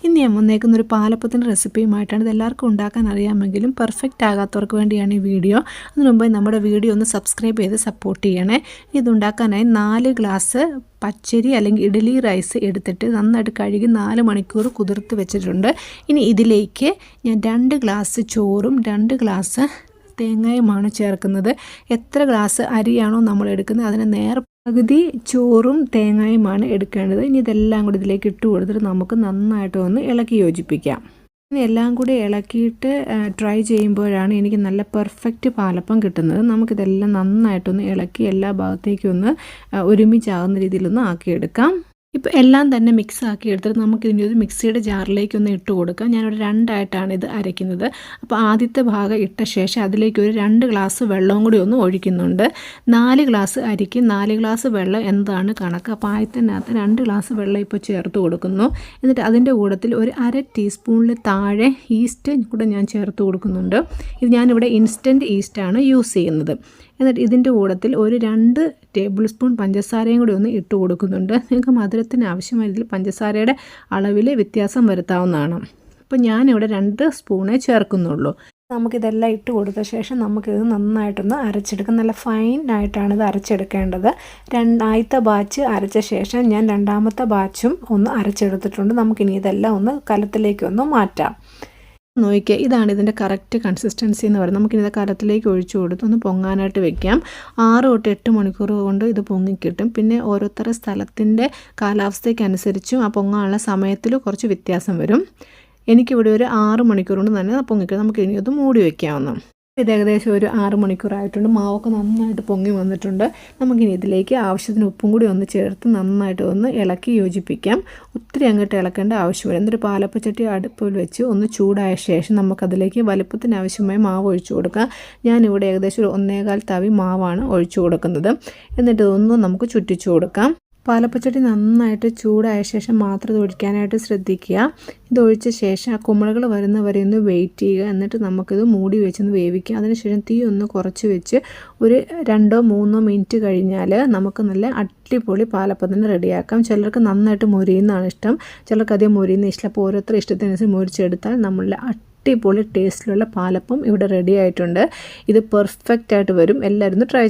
ഇന്ന് ഞാൻ വന്നേക്കുന്നൊരു പാലപ്പത്തിൻ്റെ റെസിപ്പിയുമായിട്ടാണ്. ഇതെല്ലാവർക്കും ഉണ്ടാക്കാൻ അറിയാമെങ്കിലും പെർഫെക്റ്റ് ആകാത്തവർക്ക് വേണ്ടിയാണ് ഈ വീഡിയോ. അതിനു മുമ്പ് നമ്മുടെ വീഡിയോ ഒന്ന് സബ്സ്ക്രൈബ് ചെയ്ത് സപ്പോർട്ട് ചെയ്യണേ. ഇതുണ്ടാക്കാനായി 4 ഗ്ലാസ് പച്ചരി അല്ലെങ്കിൽ ഇഡ്ഡലി റൈസ് എടുത്തിട്ട് നന്നായിട്ട് കഴുകി 4 മണിക്കൂർ കുതിർത്ത് വെച്ചിട്ടുണ്ട്. ഇനി ഇതിലേക്ക് ഞാൻ 2 ഗ്ലാസ് ചോറും 2 ഗ്ലാസ് തേങ്ങയുമാണ് ചേർക്കുന്നത്. എത്ര ഗ്ലാസ് അരിയാണോ നമ്മൾ എടുക്കുന്നത് അതിന് പകുതി ചോറും തേങ്ങയുമാണ് എടുക്കേണ്ടത്. ഇനി ഇതെല്ലാം കൂടി ഇതിലേക്ക് ഇട്ട് കൊടുത്തിട്ട് നമുക്ക് നന്നായിട്ട് ഒന്ന് ഇളക്കി യോജിപ്പിക്കാം. ഇനി എല്ലാം കൂടി ഇളക്കിയിട്ട് ട്രൈ ചെയ്യുമ്പോഴാണ് എനിക്ക് നല്ല പെർഫെക്റ്റ് പാലപ്പം കിട്ടുന്നത്. നമുക്കിതെല്ലാം നന്നായിട്ടൊന്ന് ഇളക്കി എല്ലാ ഭാഗത്തേക്കും ഒന്ന് ഒരുമിച്ചാകുന്ന രീതിയിലൊന്ന് ആക്കിയെടുക്കാം. ഇപ്പോൾ എല്ലാം തന്നെ മിക്സ് ആക്കി എടുത്തിട്ട് നമുക്കിതിൻ്റെ ഒരു മിക്സിയുടെ ജാറിലേക്കൊന്ന് ഇട്ട് കൊടുക്കാം. ഞാനൊരു 2 ആയിട്ടാണ് ഇത് അരയ്ക്കുന്നത്. അപ്പോൾ ആദ്യത്തെ ഭാഗം ഇട്ട ശേഷം അതിലേക്ക് ഒരു 2 ഗ്ലാസ് വെള്ളവും കൂടി ഒന്ന് ഒഴിക്കുന്നുണ്ട്. 4 ഗ്ലാസ് അരിക്ക് 4 ഗ്ലാസ് വെള്ളം എന്താണ് കണക്ക്. അപ്പോൾ ആദ്യത്തിനകത്ത് 2 ഗ്ലാസ് വെള്ളം ഇപ്പോൾ ചേർത്ത് കൊടുക്കുന്നു. എന്നിട്ട് അതിൻ്റെ കൂട്ടത്തിൽ ഒരു 1/2 ടീസ്പൂണിൽ താഴെ ഈസ്റ്റ് കൂടെ ഞാൻ ചേർത്ത് കൊടുക്കുന്നുണ്ട്. ഇത് ഞാനിവിടെ ഇൻസ്റ്റൻറ്റ് ഈസ്റ്റാണ് യൂസ് ചെയ്യുന്നത്. എന്നിട്ട് ഇതിൻ്റെ കൂട്ടത്തിൽ ഒരു 2 ടേബിൾ സ്പൂൺ പഞ്ചസാരയും കൂടി ഒന്ന് ഇട്ട് കൊടുക്കുന്നുണ്ട്. നിങ്ങൾക്ക് മധുരത്തിന് ആവശ്യമായ ഇതിൽ പഞ്ചസാരയുടെ അളവിൽ വ്യത്യാസം വരുത്താവുന്നതാണ്. അപ്പോൾ ഞാനിവിടെ 2 സ്പൂണേ ചേർക്കുന്നുള്ളൂ. നമുക്കിതെല്ലാം ഇട്ട് കൊടുത്ത ശേഷം നമുക്കിത് നന്നായിട്ടൊന്ന് അരച്ചെടുക്കാം. നല്ല ഫൈനായിട്ടാണ് ഇത് അരച്ചെടുക്കേണ്ടത്. ആദ്യത്തെ ബാച്ച് അരച്ച ശേഷം ഞാൻ 2ാമത്തെ ബാച്ചും ഒന്ന് അരച്ചെടുത്തിട്ടുണ്ട്. നമുക്കിനി ഇതെല്ലാം ഒന്ന് കലത്തിലേക്കൊന്ന് മാറ്റാം. നോക്കിയാൽ ഇതാണ് ഇതിൻ്റെ കറക്റ്റ് കൺസിസ്റ്റൻസി എന്ന് പറയുന്നത്. നമുക്കിത് കലത്തിലേക്ക് ഒഴിച്ചു കൊടുത്ത് ഒന്ന് പൊങ്ങാനായിട്ട് വെക്കാം. 6 തൊട്ട് 8 മണിക്കൂർ കൊണ്ട് ഇത് പൊങ്ങിക്കിട്ടും. പിന്നെ ഓരോരുത്തരുടെ സ്ഥലത്തിൻ്റെ കാലാവസ്ഥയ്ക്കനുസരിച്ചും ആ പൊങ്ങാനുള്ള സമയത്തിൽ കുറച്ച് വ്യത്യാസം വരും. എനിക്കിവിടെ ഒരു 6 മണിക്കൂർ കൊണ്ട് തന്നെ പൊങ്ങിക്കിട്ടും. നമുക്ക് ഇനി അത് മൂടി വയ്ക്കാവുന്ന. ഇത് ഏകദേശം ഒരു 6 മണിക്കൂറായിട്ടുണ്ട്. മാവൊക്കെ നന്നായിട്ട് പൊങ്ങി വന്നിട്ടുണ്ട്. നമുക്കിനി ഇതിലേക്ക് ആവശ്യത്തിന് ഉപ്പും കൂടി ഒന്ന് ചേർത്ത് നന്നായിട്ട് ഒന്ന് ഇളക്കി യോജിപ്പിക്കാം. ഒത്തിരി അങ്ങോട്ട് ഇളക്കേണ്ട ആവശ്യമില്ല. എന്നിട്ട് പാലപ്പച്ചട്ടി അടുപ്പിൽ വെച്ച് ഒന്ന് ചൂടായ ശേഷം നമുക്കതിലേക്ക് വലുപ്പത്തിന് ആവശ്യമായ മാവ് ഒഴിച്ചു കൊടുക്കാം. ഞാനിവിടെ ഏകദേശം ഒരു 1.25 തവി മാവാണ് ഒഴിച്ചു കൊടുക്കുന്നത്. എന്നിട്ട് ഇതൊന്നും നമുക്ക് ചുറ്റിച്ചു കൊടുക്കാം. പാലപ്പച്ചട്ടി നന്നായിട്ട് ചൂടായ ശേഷം മാത്രം ഇത് ഒഴിക്കാനായിട്ട് ശ്രദ്ധിക്കുക. ഇതൊഴിച്ച ശേഷം ആ കുമിളകൾ വരുന്നവരെ ഒന്ന് വെയിറ്റ് ചെയ്യുക. എന്നിട്ട് നമുക്കിത് മൂടി വെച്ചൊന്ന് വേവിക്കുക. അതിനുശേഷം തീ ഒന്ന് കുറച്ച് വെച്ച് ഒരു 2-3 മിനിറ്റ് കഴിഞ്ഞാൽ നമുക്ക് നല്ല അടിപൊളി പാലപ്പത്തിന് റെഡിയാക്കാം. ചിലർക്ക് നന്നായിട്ട് മൊരിയുന്നതാണ് ഇഷ്ടം, ചിലർക്ക് അധികം മൊരിയുന്ന ഇഷ്ടം. അപ്പോൾ ഓരോരുത്തർ ഇഷ്ടത്തിനനുസരിച്ച് മൊരിച്ചെടുത്താൽ നമ്മളുടെ അടിപൊളി ടേസ്റ്റിലുള്ള പാലപ്പം ഇവിടെ റെഡി ആയിട്ടുണ്ട്. ഇത് പെർഫെക്റ്റ് ആയിട്ട് വരും. എല്ലാവരും ട്രൈ